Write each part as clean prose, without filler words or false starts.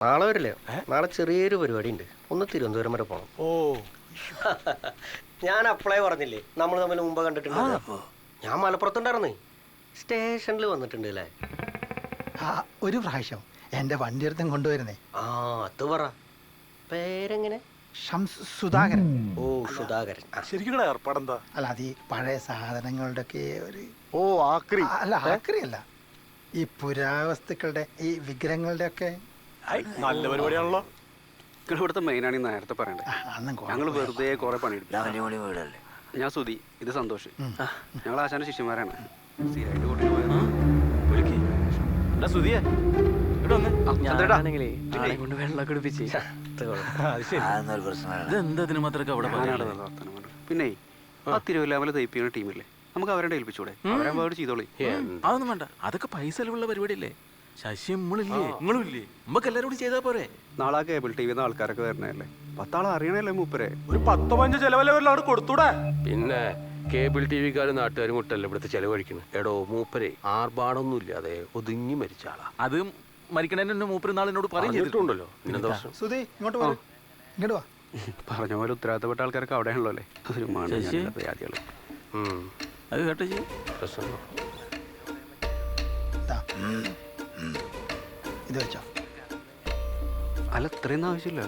നാളെ വരില്ലേ? നാളെ ചെറിയൊരു പരിപാടി ഉണ്ട്. ഒന്ന് തിരുവനന്തപുരം വരെ പോകണം. ഓ ഞാൻ അപ്ലൈ പറഞ്ഞില്ലേ, നമ്മൾ തമ്മിൽ മുമ്പ് കണ്ടിട്ടുണ്ട്. ഞാൻ മലപ്പുറത്തുണ്ടായിരുന്നേ, സ്റ്റേഷനിൽ വന്നിട്ടുണ്ട് അല്ലേ? ഒരു പ്രാവശ്യം എൻ്റെ വണ്ടി എടുത്തും കൊണ്ടുവരുന്നേ. ആ അത് പറ, പേരെങ്ങനെ? സുധാകരൻ. ഓ സുധാകരൻ. ശരിക്കും ഏർപ്പാടെന്താ? അല്ല, അത് ഈ പഴയ സാധനങ്ങളുടെ ഒക്കെ ഒരു ആക്രി. അല്ല, ആക്രിയല്ല, ഈ പുരാവസ്തുക്കളുടെ ഈ വിഗ്രഹങ്ങളുടെ ഒക്കെ നല്ല പരിപാടിയാണല്ലോ. ഇവിടുത്തെ മെയിനാണ് ഈ നേരത്തെ പറയണ്ടേ. ഞങ്ങൾ വെറുതെ കുറെ പണിയെടുക്കും. ഞാൻ സുധി, ഇത് സന്തോഷ്. ഞങ്ങൾ ആശാന്റെ ശിഷ്യന്മാരാണ്. സ്ഥിരമായിട്ട് കൂട്ടിട്ട് പോയത്. പിന്നെ ആ തിരുവല്ലാമല തയ്പ്പിക്കുന്ന ടീമില്ലേ, നമുക്ക് അവരുടെ ഏൽപ്പിച്ചൂടെ? അവരാകുമ്പോൾ അവർ ചെയ്തോളി. അതൊന്നും വേണ്ട, അതൊക്കെ പൈസ ചെലവുള്ള പരിപാടിയല്ലേ. ശശി നമ്മളില്ലേ, നിങ്ങളും ഇല്ലേ, നമുക്ക് എല്ലാവരും കൂടി ചെയ്താൽ പോരെ? നാളെ ആ കേബിൾ ടി വിന്ന് ആൾക്കാരൊക്കെ വരണല്ലേ, 10 ആൾ അറിയണല്ലേ മൂപ്പരെ. ഒരു 10-15 ചെലവല്ലേ അവിടെ കൊടുത്തൂടെ? പിന്നെ കേബിൾ ടി വിക്കാരും നാട്ടുകാരും മുട്ടല്ലേ ഇവിടുത്തെ ചെലവ് കഴിക്കുന്നത്. എടോ മൂപ്പരെ ആർഭാടൊന്നും ഇല്ലാതെ ഒതുങ്ങി മരിച്ച ആളാ. അത് മരിക്കണേന്നെ മൂപ്പര് നാളിനോട് പറഞ്ഞിട്ടുണ്ടല്ലോ. സുധി, ഇങ്ങോട്ട് വാ, ഇങ്ങോട്ട് വാ. പറഞ്ഞ പോലെ ഉത്തരവാദിത്തപ്പെട്ട ആൾക്കാരൊക്കെ അവിടെയാണല്ലോ അല്ലേ. ഒരു മണയാദികള്. അത് കേട്ടോ. ഇത് വെച്ചോ. അല്ല, ഇത്രയൊന്നും ആവശ്യമില്ല.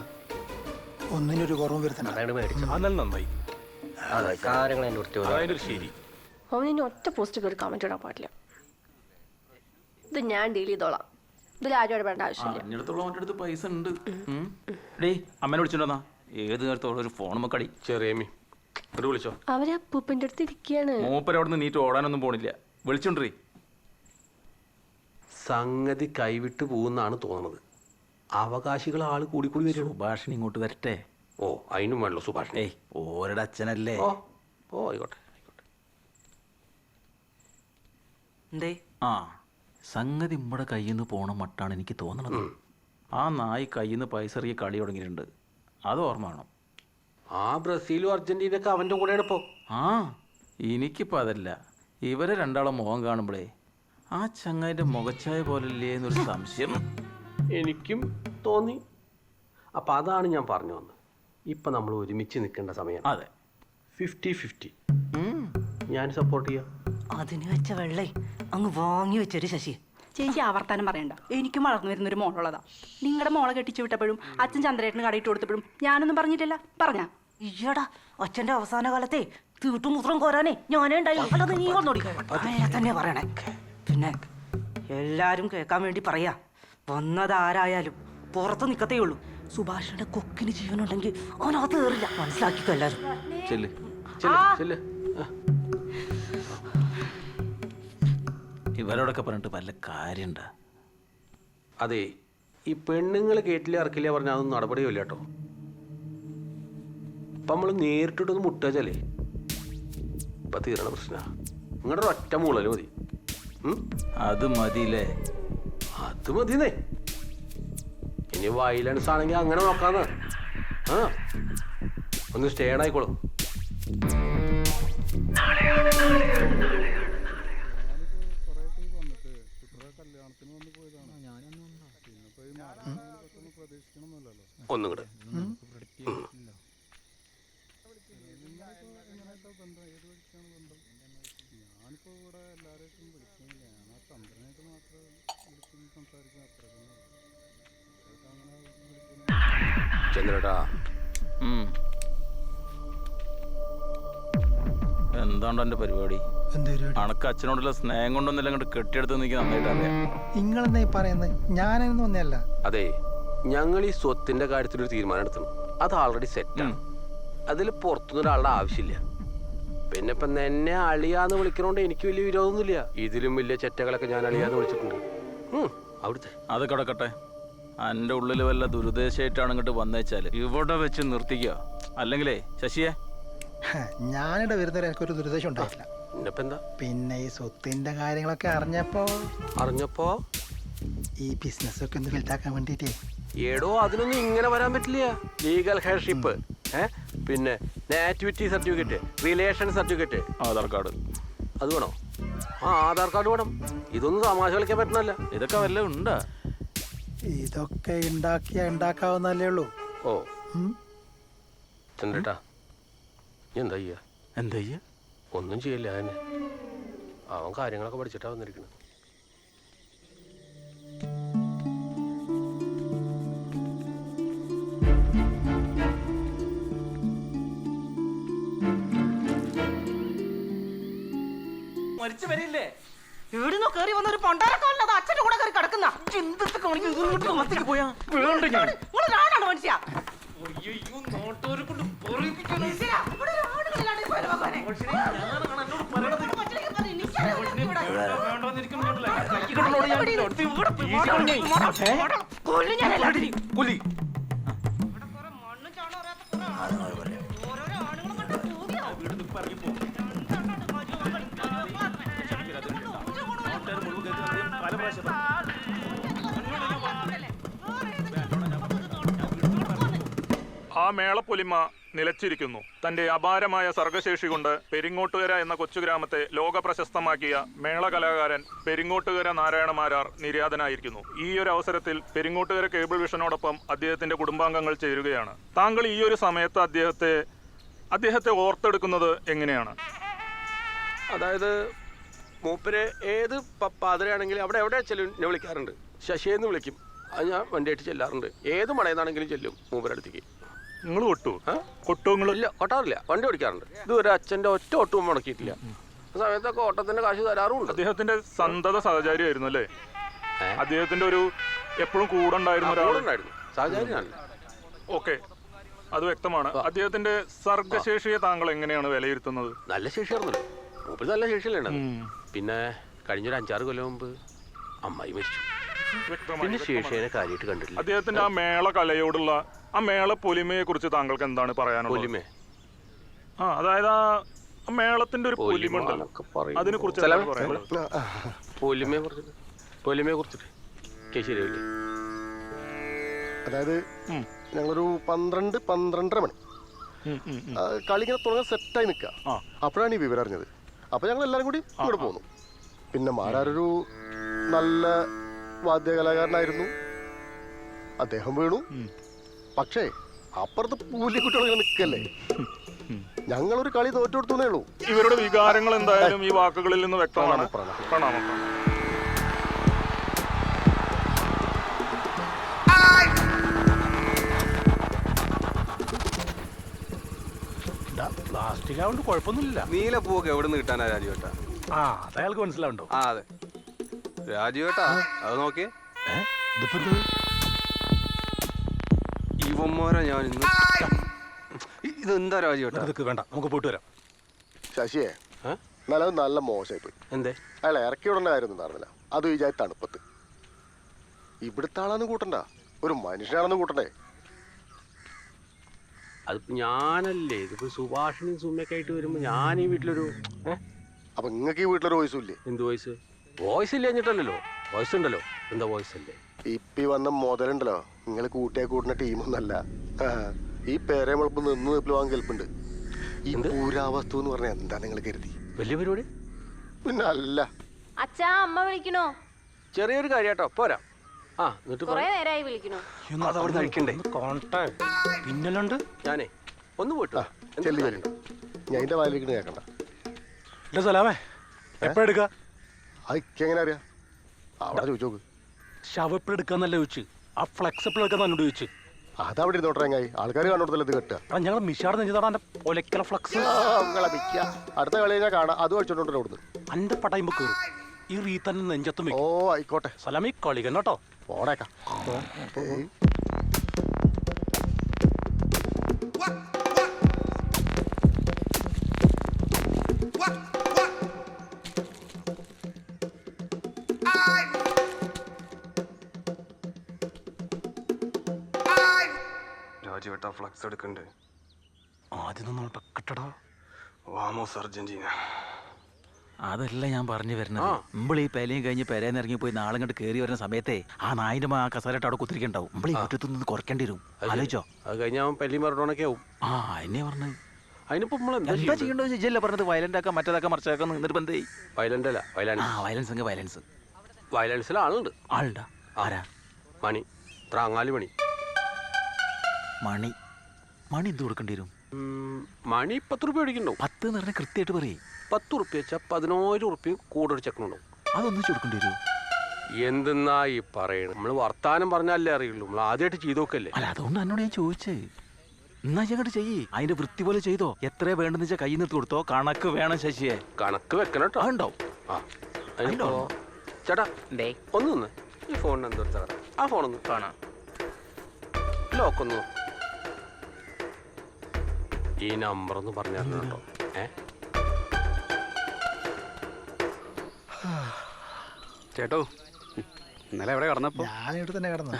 ഒന്നിനൊരു കുറവും വരുത്തണ്ട. അതാണ് മേടിച്ചത്. അതെല്ലാം നന്നായി. കാര്യങ്ങൾ അതിൻ്റെ വൃത്തി. ശരി. അവനിനി ഒറ്റ പോസ്റ്റ് കയറി കമന്റ് ഇടാൻ പാടില്ല. ഇത് ഞാൻ ഡീൽ ചെയ്തോളാം. ഇതിൽ ആരും ഇടപെടേണ്ട ആവശ്യമില്ല. അഞ്ഞിടത്തോളം അവൻ്റെ അടുത്ത് പൈസ ഉണ്ട്. ഡേ അമ്മേനെ വിളിച്ചിട്ടുണ്ടോ? ഏത് നേരത്തോളം ഒരു ഫോൺ മക്കടി. ചെറിയമ്മി വിളിച്ചോ? അവരെ അപ്പൂപ്പൻ്റെ അടുത്ത് ഇരിക്കുകയാണ്. മൂപ്പര് അവിടെ നിന്ന് നീറ്റ് ഓടാനൊന്നും പോണില്ല. വിളിച്ചോണ്ടേ. സംഗതി കൈവിട്ട് പോകുന്നാണ് തോന്നുന്നത്. അവകാശികൾ ആള് കൂടിക്കൂടി വരും. സുഭാഷിന് ഇങ്ങോട്ട് വരട്ടെ. ഓ അതിനും വേണല്ലോ സുഭാഷ്. ഏയ് ഓരുടെ അച്ഛനല്ലേ. ഓ ആയിക്കോട്ടെ. ആ സംഗതി നമ്മുടെ കയ്യിൽ നിന്ന് പോണ മട്ടാണ് എനിക്ക് തോന്നണത്. ആ നായി കയ്യിൽ നിന്ന് പൈസ എറിയ കളി തുടങ്ങിയിട്ടുണ്ട്. അത് ഓർമ്മ വേണം. ആ ബ്രസീലും അർജന്റീനയൊക്കെ അവൻ്റെ കൂടെയാണ് ഇപ്പോൾ. ആ എനിക്കിപ്പോൾ അതല്ല, ഇവരെ രണ്ടാളും മുഖം കാണുമ്പോഴേ ആ ചങ്ങായിൻ്റെ മുഖച്ചായ പോലല്ലേ എന്നൊരു സംശയം എനിക്കും തോന്നി. അപ്പം അതാണ് ഞാൻ പറഞ്ഞു വന്നത്. ഇപ്പം നമ്മൾ ഒരുമിച്ച് നിൽക്കേണ്ട സമയം. അതെ, 50-50 ഞാൻ സപ്പോർട്ട് ചെയ്യാം. അതിന് വെച്ച വെള്ളേ അങ്ങ് വാങ്ങി വെച്ചൊരു ശശി. ചേച്ചി ആവർത്തനം പറയണ്ട. എനിക്കും വളർന്നു വരുന്നൊരു മോളുള്ളതാ. നിങ്ങളുടെ മോളെ കെട്ടിച്ചു വിട്ടപ്പോഴും അച്ഛൻ ചന്ദ്രേട്ടന് കടയിട്ട് കൊടുത്തപ്പോഴും ഞാനൊന്നും പറഞ്ഞിട്ടില്ല. പറഞ്ഞാ ഈയടാ അച്ഛൻ്റെ അവസാന കാലത്തെ തീട്ടുമൂത്രം കോരാനേ ഞാനേ ഉണ്ടായി. അല്ലാതെ നീ കൊന്നോടി. അങ്ങനെ തന്നെ പറയണേ. പിന്നെ എല്ലാരും കേൾക്കാൻ വേണ്ടി പറയാ, വന്നതാരായാലും പുറത്ത് നിൽക്കത്തേ ഉള്ളൂ. സുഭാഷിന്റെ കൊക്കിന് ജീവനുണ്ടെങ്കിൽ അവനകത്ത് കയറില്ല. മനസ്സിലാക്കിക്കോ എല്ലാരും. ചെല്ല്. ഇവരോടൊക്കെ പറഞ്ഞിട്ട് വല്ല കാര്യമുണ്ടാ? അതെ, ഈ പെണ്ണുങ്ങൾ കേട്ടില്ല ഇറക്കില്ല പറഞ്ഞാൽ അതൊന്നും നടപടിയില്ല കേട്ടോ. ഇപ്പം നമ്മൾ നേരിട്ടിട്ടൊന്ന് മുട്ടാച്ചല്ലേ ഇപ്പം തീരണ പ്രശ്ന. നിങ്ങളുടെ ഒറ്റ മൂളല് മതി. അത് മതിയില്ലേ? അത് മതിന്നേ. ഇനി വയലൻസ് ആണെങ്കിൽ അങ്ങനെ നോക്കാന്ന്. ആ ഒന്ന് സ്റ്റേഡ് ആയിക്കോളും. ഒന്നും കൂടെ. ചന്ദ്രേട്ടാ, എന്താണ്ടോ എന്റെ പരിപാടി? അണക്ക് അച്ഛനോടുള്ള സ്നേഹം കൊണ്ടൊന്നല്ല അങ്ങോട്ട് കെട്ടിയെടുത്ത് എനിക്ക് നന്നായിട്ടറിയാം. നിങ്ങളെന്നാ പറയുന്നത്? ഞാനൊന്നും ഒന്നല്ല. അതെ, ഞങ്ങൾ ഈ സ്വത്തിന്റെ കാര്യത്തിൽ ഒരു തീരുമാനം എടുത്തു. അത് ആൾറെഡി സെറ്റാണ്. അതിൽ പുറത്തുനിന്ന് ഒരാളുടെ ആവശ്യമില്ല. പിന്നെ ഇപ്പം എന്നെ അളിയാന്ന് വിളിക്കണോണ്ട് എനിക്ക് വലിയ വിരോധമൊന്നുമില്ല. ഇതിലും വലിയ ചെറ്റകളൊക്കെ ഞാൻ അളിയാന്ന് വിളിച്ചിട്ടുണ്ട്. അവിടുത്തെ അത് കിടക്കട്ടെ. എൻ്റെ ഉള്ളിൽ വല്ല ദുരുദ്ദേശമായിട്ടാണ് ഇങ്ങോട്ട് വന്നേച്ചാല് ഇവിടെ വെച്ച് നിർത്തിക്കുക. അല്ലെങ്കിലേ ശശിയെ, ഞാനിവിടെ വരുന്നവരെ എനിക്കൊരു ദുരുദ്ദേശം ഉണ്ടായിട്ടില്ല. പിന്നെ ഈ സ്വത്തിന്റെ കാര്യങ്ങളൊക്കെ അറിഞ്ഞപ്പോ ഈ ബിസിനസ്സൊക്കെ ഒന്ന് വലുതാക്കാൻ വേണ്ടിട്ടേ. ഏടോ അതിനൊന്നും ഇങ്ങനെ വരാൻ പറ്റില്ല. ലീഗൽ ഹെയർഷിപ്പ്, പിന്നെ nativity certificate, relation certificate, Aadhaar card, അത് വേണോ? ആ ആധാർ കാർഡ് വേണം. ഇതൊന്നും തമാശ കളിക്കാൻ പറ്റുന്നല്ല. ഇതൊക്കെ വല്ല ഉണ്ടാ? ഇതൊക്കെ ഉണ്ടാക്കാവുന്നല്ലേ ഉള്ളൂ. ഓ ചന്ദ്രേട്ടാ നീ എന്താ ചെയ്യാ? എന്താ ചെയ്യാ? ഒന്നും ചെയ്യില്ല. അവൻ കാര്യങ്ങളൊക്കെ പഠിച്ചിട്ടാ വന്നിരിക്കുന്നത്. മരിച്ചു വരില്ലേ? വീടിനോ കയറി വന്ന ഒരു പണ്ടാരക്കാരനത് അച്ഛന്റെ കൂടെ കയറി കിടക്കുന്ന ഒരാളാണ് മനുഷ്യ. ആ മേളപ്പൊലിമ നിലച്ചിരിക്കുന്നു. തന്റെ അപാരമായ സർഗശേഷി കൊണ്ട് പെരിങ്ങോട്ടുകര എന്ന കൊച്ചുഗ്രാമത്തെ ലോക പ്രശസ്തമാക്കിയ മേള കലാകാരൻ പെരിങ്ങോട്ടുകര നാരായണമാരാർ നിര്യാതനായിരിക്കുന്നു. ഈ ഒരു അവസരത്തിൽ പെരിങ്ങോട്ടുകര കേബിൾ വിഷനോടൊപ്പം അദ്ദേഹത്തിന്റെ കുടുംബാംഗങ്ങൾ ചേരുകയാണ്. താങ്കൾ ഈ ഒരു സമയത്ത് അദ്ദേഹത്തെ ഓർത്തെടുക്കുന്നത് എങ്ങനെയാണ്? അതായത് മൂപ്പര് ഏത് പാതിരയാണെങ്കിലും അവിടെ എവിടെ ചെല്ലും വിളിക്കാറുണ്ട്. ശശിയെന്ന് വിളിക്കും. അത് ഞാൻ വണ്ടിയായിട്ട് ചെല്ലാറുണ്ട്. ഏത് മടയെന്നാണെങ്കിലും ചെല്ലും മൂപ്പരുടെ അടുത്തേക്ക്. നിങ്ങൾ കൊട്ടു കൊട്ടു? ഇല്ല, കൊട്ടാറില്ല. വണ്ടി ഓടിക്കാറുണ്ട്. ഇതുവരെ അച്ഛൻ്റെ ഒറ്റ ഓട്ടവും മുടക്കിയിട്ടില്ല. ആ സമയത്തൊക്കെ ഓട്ടത്തിന്റെ കാശ് തരാറുണ്ട്. അദ്ദേഹത്തിന്റെ സന്തത സഹചാരിയായിരുന്നു അല്ലേ? അദ്ദേഹത്തിന്റെ ഒരു എപ്പോഴും കൂടെ ഉണ്ടായിരുന്നു ഒരാളുണ്ടായിരുന്നു. സഹചാരിയാണല്ലോ. ഓക്കെ, അത് വ്യക്തമാണ്. അദ്ദേഹത്തിന്റെ സർഗശേഷിയെ താങ്കൾ എങ്ങനെയാണ് വിലയിരുത്തുന്നത്? നല്ല ശേഷിയായിരുന്നല്ലോ. മൂപ്പര് നല്ല ശേഷിയല്ലേ. പിന്നെ കഴിഞ്ഞൊരു 5-6 കൊല്ലം മുമ്പ് അമ്മായി മരിച്ചു. പിന്നെ ശേഷിയെ കാര്യമായിട്ട് കണ്ടിട്ടില്ല. അദ്ദേഹത്തിന്റെ ആ മേള കലയോടുള്ള ആ മേള പൊലിമയെ കുറിച്ച് താങ്കൾക്ക് എന്താണ് പറയാനുള്ളത്? പൊലിമേ? അതായത് ആ മേളത്തിന്റെ ഒരു പൊലിമ ഉണ്ടല്ലോ, അതിനെ കുറിച്ച് പൊലിമയെ കുറിച്ചിട്ട് ശരിയല്ലേ? അതായത് ഞങ്ങളൊരു 12-12:30 മണി കളി ഇങ്ങനെ തുടങ്ങാൻ സെറ്റായി നിൽക്കുക. അപ്പോഴാണ് ഈ വിവരം അറിഞ്ഞത്. അപ്പോൾ ഞങ്ങൾ എല്ലാവരും കൂടി ഇങ്ങോട്ട് പോന്നു. പിന്നെ മാരാരൊരു നല്ല വാദ്യകലാകാരനായിരുന്നു. അദ്ദേഹം വീണു. പക്ഷേ അപ്പുറത്ത് പൂലിക്കുട്ടികൾ നിൽക്കല്ലേ. ഞങ്ങളൊരു കളി തോറ്റു കൊടുത്തേ ഉള്ളൂ. ഇവരുടെ വികാരങ്ങൾ എന്തായാലും ഈ വാക്കുകളിൽ നിന്ന് വ്യക്തമാണ്. പ്രണാമം. പ്ലാസ്റ്റിക് ആവുകൊണ്ട് കുഴപ്പമൊന്നുമില്ല. നീല പൂവൊക്കെ എവിടെ നിന്ന് കിട്ടാനാ രാജുവേട്ടാ? അതയാൾക്ക് മനസ്സിലാവുണ്ടോ? അതെ രാജുവേട്ടാ, അത് നോക്കിയേ. ഇവന്മാരാ ഞാൻ ഇന്ന്. ഇതെന്താ രാജുവേട്ടാ? ഇതൊക്കെ വേണ്ട, നമുക്ക് പോയിട്ട് വരാം. ശശിയെ നല്ല മോശമായി പോയി. എന്തേ? അയാൾ ഇറക്കി വിടേണ്ട കാര്യമൊന്നും ഉണ്ടായിരുന്നില്ല. അത് വിചാരിച്ച തണുപ്പത്ത് ഇവിടുത്തെ ആളാന്ന് കൂട്ടണ്ട, ഒരു മനുഷ്യനാണെന്ന് കൂട്ടണ്ടേ? അതിപ്പോ ഞാനല്ലേ. ഇതിപ്പോ സുഭാഷിനും സുമ്മയൊക്കെ ആയിട്ട് വരുമ്പോ ഞാൻ ഈ വീട്ടിലൊരു അപ്പൊ നിങ്ങൾക്ക് ഈ വീട്ടിലൊരു വോയിസും ഇല്ലേ? എന്ത് വോയിസ്? വോയിസ് ഇല്ല എന്നിട്ടല്ലോ. വോയിസ് ഉണ്ടല്ലോ. എന്താ വോയിസ് അല്ലേ? ഇപ്പി വന്ന മുതലുണ്ടല്ലോ, നിങ്ങൾ കൂട്ടിയാ കൂട്ടുന്ന ടീമൊന്നല്ല. ഈ പേരെ മുളപ്പ് നിന്ന് നിപ്പിൽ വാങ്ങാൻ കെൽപ്പുണ്ട്. ഈ പുരാവസ്തു എന്ന് പറഞ്ഞാൽ എന്താ നിങ്ങൾ കരുതി? വലിയ പരിപാടി? പിന്നെ അല്ല. അച്ഛാ, അമ്മ വിളിക്കണോ? ചെറിയൊരു കാര്യാട്ടോ, പോരാ. കൊറേ നേരമായി വിളിക്കണോ? അതവിടെ കഴിക്കണ്ടേ? പിന്നല്ലുണ്ട്. ഞാനേ ഒന്ന് പോയിട്ട് ഞാൻ എന്റെ വായിലേക്ക് കേൾക്കണ്ട. സലാമേ, എപ്പഴ എടുക്ക? അതെങ്ങനെ അറിയാം? അവിടെ ചോദിച്ചു നോക്ക്. ശവപ്പെട് എടുക്കാന്നല്ല ചോദിച്ചു. ആ ഫ്ലെക്സിബിൾ എടുക്കാൻ എന്നോട് ചോദിച്ചു. അതവിടെ ഇരുന്നോട്ടേങ്ങായി. ആൾക്കാർ കണ്ടോടത്തല്ലേ ഇത് കെട്ടുക. ഞങ്ങൾ മിഷാട് നെഞ്ചതാണ് ഒലക്കല ഫ്ലക്സ്. അടുത്ത കളി ഞാൻ കാണാം. അത് കഴിച്ചോണ്ടോ അവിടുന്ന് അന്റെ പടയുമ്പോ കയറും. ഈ റീ തന്നെ നെഞ്ചത്തും. ഓ ആയിക്കോട്ടെ. സലാമി കളിക്കൻ കേട്ടോ. പോടേക്കാം. രാജുവേട്ടാ, ഫ്ലക്സ് എടുക്കണ്ടേ? ആദ്യം നമ്മൾ കെട്ടടാ. വാമോസ് അർജന്റീന. അതല്ല ഞാൻ പറഞ്ഞു വരുന്നത്. നമ്മൾ ഈ പെലയും കഴിഞ്ഞ് പെരേന്ന് ഇറങ്ങി പോയി നാളെ ഇങ്ങോട്ട് കയറി വരുന്ന സമയത്തെ ആ നായിന്റെ ആ കസാരട്ട് അവിടെ കുത്തിരിക്കണ്ടാവും. നമ്മൾ ഈ മുറ്റത്തു നിന്ന് കുറയ്ക്കേണ്ടി വരും. ആലോചിച്ചോ? അത് കഴിഞ്ഞാൽ അവൻ പെല്ലി മറടോണൊക്കെ ആവും. എന്നെ പറഞ്ഞത്. അതിനിപ്പോ എന്താ ചെയ്യണ്ടോ ചോദിച്ചല്ലേ പറഞ്ഞത്? വയലന്റ് ആക്കാം, മറ്റേതാക്കാം, മറിച്ചാക്കാം. എന്നിട്ട് ബന്ധേ വയലന്റ് അല്ല, വയലൻസ്. വയലൻസിൽ ആളുണ്ട്. ആളുണ്ടാ? ആരാ? മണി ത്രാങ്ങാലി മണി. മണി മണി എന്ത് കൊടുക്കേണ്ടി വരും? മണി 10 റുപ്യ മേടിക്കണ്ടോ? 10 എന്ന് പറഞ്ഞാൽ കൃത്യമായിട്ട് പറയേ. 10 റുപ്യ വെച്ചാൽ 10,000 റുപ്യ കൂടെ ഒരു ചെക്കനുണ്ടോ? അതൊന്നും കൊടുക്കേണ്ടി വരും. എന്തെന്നാ ഈ പറയണത്? നമ്മൾ വർത്താനം പറഞ്ഞാലേ അറിയുള്ളൂ. നമ്മൾ ആദ്യമായിട്ട് ചെയ്ത് നോക്കല്ലേ. അല്ല, അതുകൊണ്ട് എന്നോട് ഞാൻ ചോദിച്ചേ. എന്നാ ഞങ്ങട്ട് ചെയ്യേ, അതിന്റെ വൃത്തി പോലെ ചെയ്തോ. എത്ര വേണ്ടെന്ന് വെച്ചാൽ കയ്യിൽ നിന്ന് കൊടുത്തോ. കണക്ക് വേണം ശശിയെ. കണക്ക് വെക്കണം കേട്ടോ. ഉണ്ടാവും. ചേട്ടാ ഒന്ന് നിന്ന് ഈ ഫോണിന് എന്തോ തകരാ. ആ ഫോണൊന്ന് കാണാം. ലോക്കൊന്നു ഈ നമ്പർ ഒന്ന് പറഞ്ഞു കേട്ടോ. ചേട്ടോ, ഇന്നലെ എവിടെ കടന്നപ്പോ? ഞാനിവിടെ തന്നെ കിടന്നു.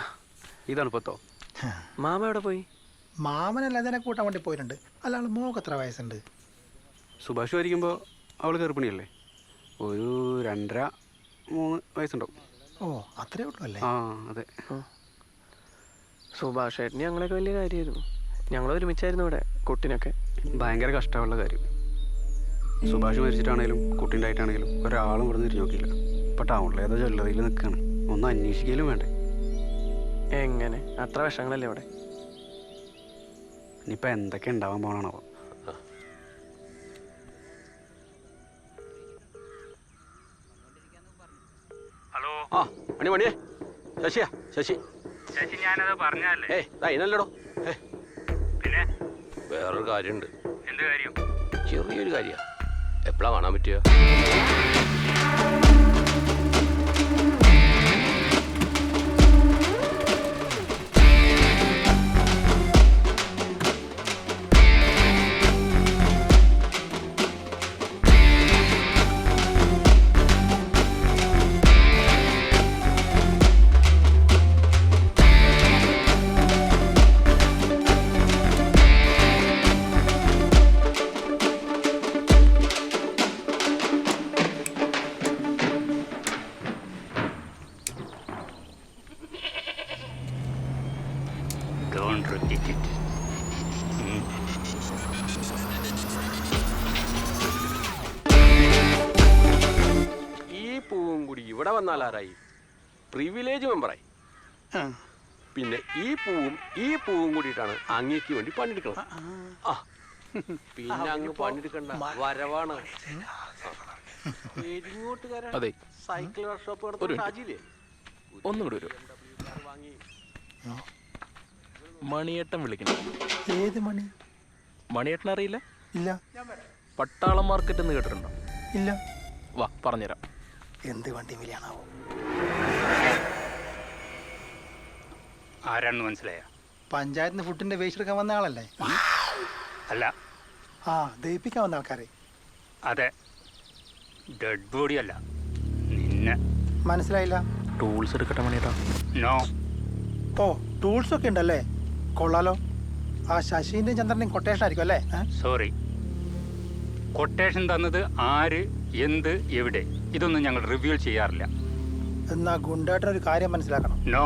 ഇതാണ് ഇപ്പത്തോ. മാമ എവിടെ പോയി? മാമനല്ല അതിനെ കൂട്ടാൻ വേണ്ടി പോയിട്ടുണ്ട്. അല്ല, ആള് മോക്ക് എത്ര വയസ്സുണ്ട്? സുഭാഷ് വരിക്കുമ്പോൾ അവൾ ഗർഭിണിയല്ലേ? ഒരു 2.5-3 വയസ്സുണ്ടാവും. ഓ, അത്രേ ഉള്ളൂ അല്ലേ? ആ അതെ. സുഭാഷ് ഏട്ടന് ഞങ്ങളൊക്കെ വലിയ കാര്യമായിരുന്നു. ഞങ്ങൾ ഒരുമിച്ചായിരുന്നു ഇവിടെ കുട്ടിനൊക്കെ. ഭയങ്കര കഷ്ടമുള്ള കാര്യം. സുഭാഷ് മരിച്ചിട്ടാണേലും കുട്ടി ഉണ്ടായിട്ടാണേലും ഒരാളും ഇവിടെ തിരിഞ്ഞു നോക്കിയില്ല. ഇപ്പം ടൗണിൽ ഏതോ ജ്വല്ലറിയിൽ നിൽക്കുകയാണ്. ഒന്ന് അന്വേഷിക്കലും വേണ്ടേ? എങ്ങനെ? അത്ര വിഷങ്ങളല്ലേ ഇവിടെ? ഇനിയിപ്പോൾ എന്തൊക്കെ ഉണ്ടാവാൻ പോകണോ? ഹലോ. ആ മണിയേ, ശശിയാ? ശശി ഞാനത് പറഞ്ഞല്ലേ. അതിനല്ലടോ. പിന്നെ വേറൊരു കാര്യമുണ്ട്. എന്ത് കാര്യം? ചെറിയൊരു കാര്യ. എപ്പോഴാ കാണാൻ പറ്റുക? ഈ പൂവും കൂടി ഇവിടെ വന്നാലാരായി? പ്രിവിലേജ് മെമ്പറായി. പിന്നെ ഈ പൂവും കൂടിയിട്ടാണ് അങ്ങേക്ക് വേണ്ടി പണിയെടുക്കണം. ആ പിന്നെ അങ്ങ് പണിയെടുക്കണ്ട, വരവാണ്. അതെ, സൈക്കിൾ വർക്ക്ഷോപ്പ് നടത്തുന്ന ഷാജിയില്ലേ? ഒന്നുകൂടി വരും. മണിയേട്ടൻ വിളിക്കണം. ഏത് മണി? മണിയേട്ടൻ അറിയില്ല? ഇല്ല. പട്ടാളം മാർക്കറ്റ് എന്ന് കേട്ടിട്ടുണ്ടോ? ഇല്ല. വാ, പറഞ്ഞുതരാം. എന്ത് വണ്ടി വിലയാണാവോ? ആരാണെന്ന് മനസ്സിലായ? പഞ്ചായത്തിന് ഫുഡിന്റെ വേസ്റ്റ് എടുക്കാൻ വന്ന ആളല്ലേ? അല്ല. ആ, ദഹിപ്പിക്കാൻ വന്ന ആൾക്കാരെ. അതെ, ഡെഡ് ബോഡി അല്ല. നിന്നെ മനസ്സിലായില്ല. ടൂൾസ് എടുക്കട്ടെ മണിയേട്ടാ? നോ. ഓ, ടൂൾസ് ഒക്കെ ഉണ്ടല്ലേ? കൊള്ളാലോ. ആ ശശീന്റെയും ചന്ദ്രന്റെയും കൊട്ടേഷൻ ആയിരിക്കും അല്ലേ? സോറി, കൊട്ടേഷൻ തന്നത് ആര്, എന്ത്, എവിടെ, ഇതൊന്നും ഞങ്ങൾ റിവ്യൂ ചെയ്യാറില്ല. എന്നാ ഗുണ്ടേട്ടനൊരു കാര്യം മനസ്സിലാക്കണം. നോ.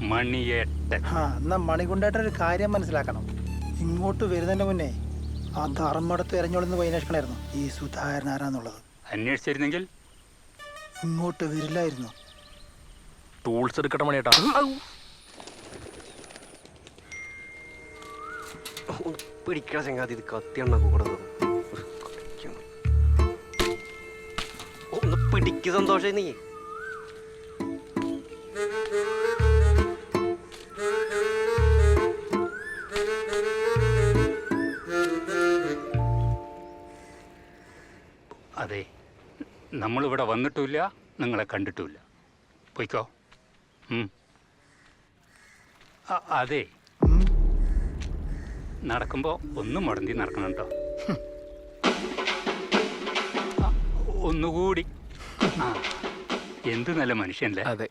മണിയേട്ടൻ. ആ, എന്നാ മണിഗുണ്ടേട്ടനൊരു കാര്യം മനസ്സിലാക്കണം. ഇങ്ങോട്ട് വരുന്നതിന്റെ മുന്നേ ആ ധർമ്മടത്ത് എരഞ്ഞോളിന്ന് അന്വേഷിക്കണമായിരുന്നു ഈ സുധാകരൻ ആരാന്നുള്ളത്. അന്വേഷിച്ചിരുന്നെങ്കിൽ ഇങ്ങോട്ട് വരില്ലായിരുന്നു. ടൂൾസ് എടുക്കട്ടെ മണിയേട്ടാ? പിടിക്കണ ചങ്ങാതി, ഇത് കത്തിയണ്ണ കൂടെ ഒന്ന് പിടിക്ക്. സന്തോഷം നീ. അതെ, നമ്മളിവിടെ വന്നിട്ടുമില്ല, നിങ്ങളെ കണ്ടിട്ടുമില്ല. പോയിക്കോ. അതെ, നടക്കുമ്പോൾ ഒന്നും മുടന്തി നടക്കണം കേട്ടോ. ഒന്നുകൂടി. എന്ത് നല്ല മനുഷ്യനല്ലേ? അതെ.